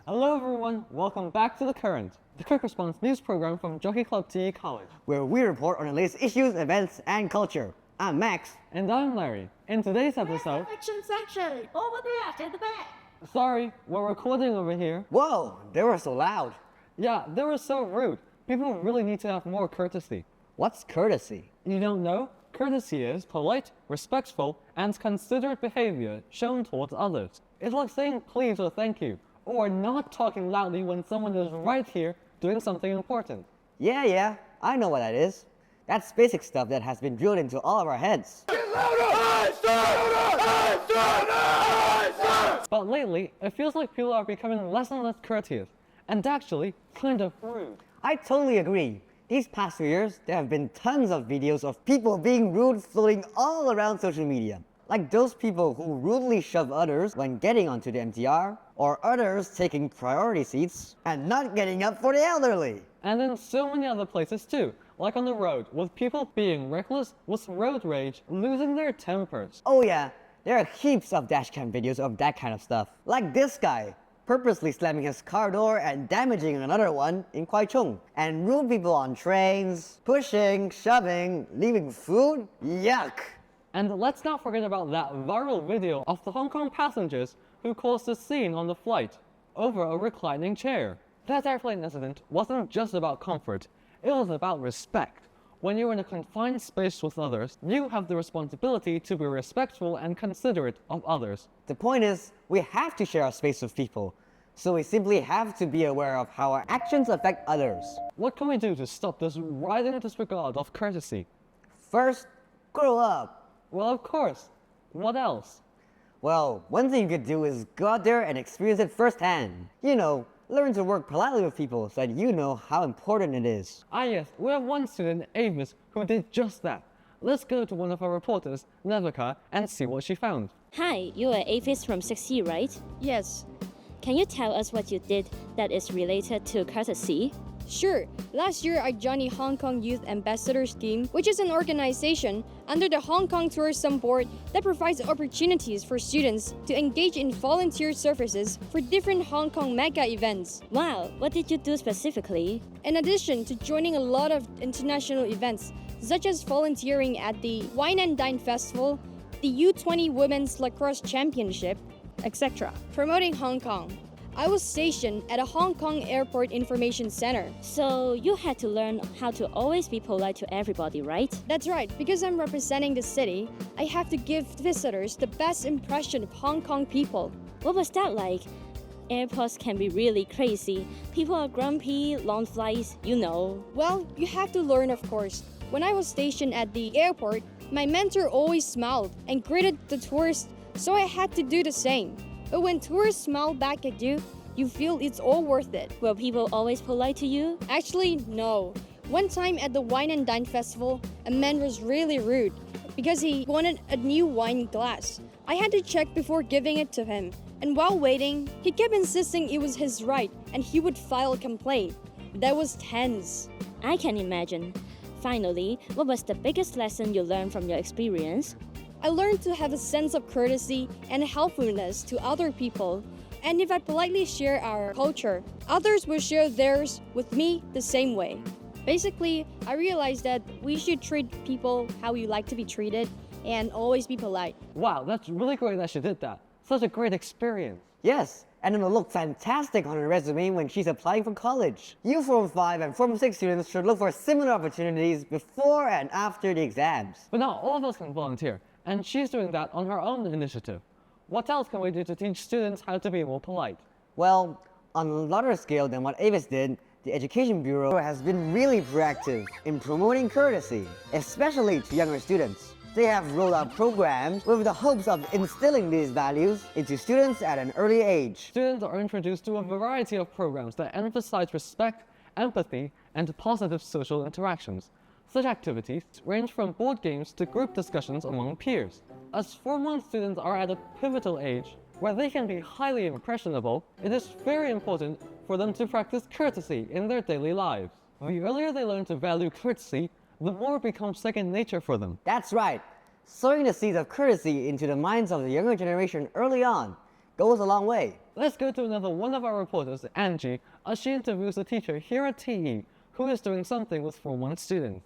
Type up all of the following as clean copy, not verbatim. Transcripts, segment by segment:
Hello everyone, welcome back to The Current, the quick response news program from JCTIC College, where we report on the latest issues, events, and culture. I'm Max. And I'm Larry. In today's episode... Section! Over there, in the back! Sorry, we're recording over here. Whoa, they were so loud. Yeah, they were so rude. People really need to have more courtesy. What's courtesy? You don't know? Courtesy is polite, respectful, and considerate behavior shown towards others. It's like saying please or thank you, or not talking loudly when someone is right here doing something important. Yeah, I know what that is. That's basic stuff that has been drilled into all of our heads. Get louder! Sir! But lately, it feels like people are becoming less and less courteous, and actually kind of rude. I totally agree. These past few years, there have been tons of videos of people being rude floating all around social media. Like those people who rudely shove others when getting onto the MTR, or others taking priority seats and not getting up for the elderly. And in so many other places too, like on the road, with people being reckless with road rage, losing their tempers. Oh yeah, there are heaps of dashcam videos of that kind of stuff. Like this guy, purposely slamming his car door and damaging another one in Kwaichung. And rude people on trains, pushing, shoving, leaving food. Yuck! And let's not forget about that viral video of the Hong Kong passengers who caused a scene on the flight over a reclining chair. That airplane incident wasn't just about comfort, it was about respect. When you're in a confined space with others, you have the responsibility to be respectful and considerate of others. The point is, we have to share our space with people, so we simply have to be aware of how our actions affect others. What can we do to stop this rising disregard of courtesy? First, grow up. Well, of course. What else? Well, one thing you could do is go out there and experience it firsthand. You know, learn to work politely with people so that you know how important it is. Ah yes, we have one student, Avis, who did just that. Let's go to one of our reporters, Nevika, and see what she found. Hi, you are Avis from 6E, right? Yes. Can you tell us what you did that is related to courtesy? Sure. Last year, I joined the Hong Kong Youth Ambassador Scheme, which is an organization under the Hong Kong Tourism Board that provides opportunities for students to engage in volunteer services for different Hong Kong mega events. Wow, what did you do specifically? In addition to joining a lot of international events, such as volunteering at the Wine and Dine Festival, the U20 Women's Lacrosse Championship, etc., promoting Hong Kong. I was stationed at a Hong Kong Airport Information Center. So you had to learn how to always be polite to everybody, right? That's right. Because I'm representing the city, I have to give visitors the best impression of Hong Kong people. What was that like? Airports can be really crazy. People are grumpy, long flights, you know. Well, you have to learn, of course. When I was stationed at the airport, my mentor always smiled and greeted the tourists, so I had to do the same. But when tourists smile back at you, you feel it's all worth it. Were people always polite to you? Actually, no. One time at the Wine and Dine Festival, a man was really rude because he wanted a new wine glass. I had to check before giving it to him. And while waiting, he kept insisting it was his right and he would file a complaint. That was tense. I can imagine. Finally, what was the biggest lesson you learned from your experience? I learned to have a sense of courtesy and helpfulness to other people. And if I politely share our culture, others will share theirs with me the same way. Basically, I realized that we should treat people how we like to be treated and always be polite. Wow, that's really great that she did that. Such a great experience. Yes, and it'll look fantastic on her resume when she's applying for college. You Form 5 and Form 6 students should look for similar opportunities before and after the exams. But not all of us can volunteer, and she's doing that on her own initiative. What else can we do to teach students how to be more polite? Well, on a larger scale than what Avis did, the Education Bureau has been really proactive in promoting courtesy, especially to younger students. They have rolled out programs with the hopes of instilling these values into students at an early age. Students are introduced to a variety of programs that emphasize respect, empathy, and positive social interactions. Such activities range from board games to group discussions among peers. As Form 1 students are at a pivotal age where they can be highly impressionable, it is very important for them to practice courtesy in their daily lives. The earlier they learn to value courtesy, the more it becomes second nature for them. That's right. Sowing the seeds of courtesy into the minds of the younger generation early on goes a long way. let's go to another one of our reporters, Angie, as she interviews a teacher here at TE who is doing something with Form 1 students.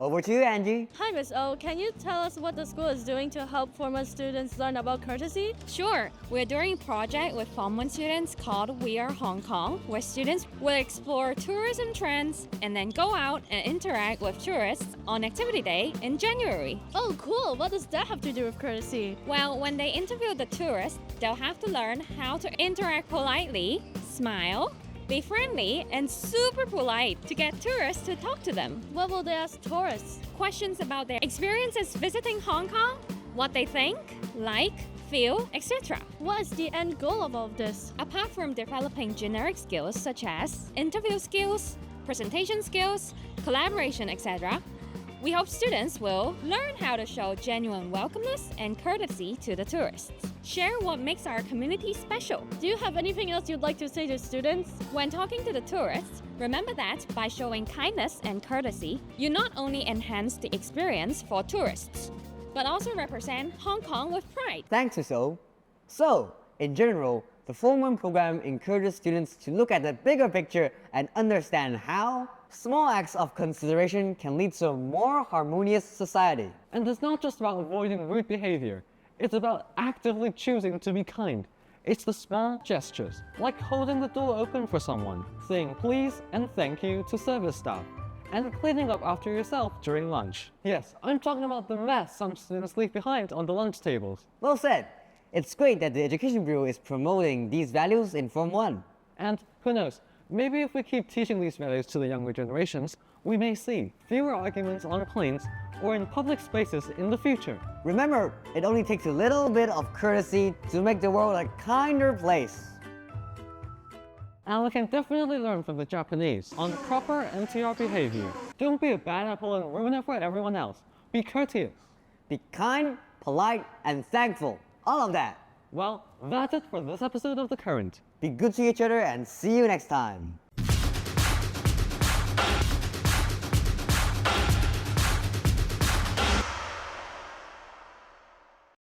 Over to you, Angie. Hi, Miss O. Can you tell us what the school is doing to help Form 1 students learn about courtesy? Sure, we're doing a project with Form 1 students called We Are Hong Kong, where students will explore tourism trends and then go out and interact with tourists on Activity Day in January. Oh, cool. What does that have to do with courtesy? Well, when they interview the tourists, they'll have to learn how to interact politely, smile, be friendly, and super polite to get tourists to talk to them. What will they ask tourists? Questions about their experiences visiting Hong Kong, what they think, like, feel, etc. What is the end goal of all of this? Apart from developing generic skills such as interview skills, presentation skills, collaboration, etc., we hope students will learn how to show genuine welcomeness and courtesy to the tourists. Share what makes our community special. Do you have anything else you'd like to say to students? When talking to the tourists, remember that by showing kindness and courtesy, you not only enhance the experience for tourists, but also represent Hong Kong with pride. Thanks, Miss O. So, in general, the Form 1 program encourages students to look at the bigger picture and understand how small acts of consideration can lead to a more harmonious society. And it's not just about avoiding rude behavior. It's about actively choosing to be kind. It's the small gestures, like holding the door open for someone, saying please and thank you to service staff, and cleaning up after yourself during lunch. Yes, I'm talking about the mess some students leave behind on the lunch tables. Well said. It's great that the Education Bureau is promoting these values in Form 1. And who knows, maybe if we keep teaching these values to the younger generations, we may see fewer arguments on planes or in public spaces in the future. Remember, it only takes a little bit of courtesy to make the world a kinder place. And we can definitely learn from the Japanese on proper MTR behavior. Don't be a bad apple and ruin it for everyone else. Be courteous. Be kind, polite, and thankful. All of that. Well, that's it for this episode of The Current. Be good to each other and see you next time.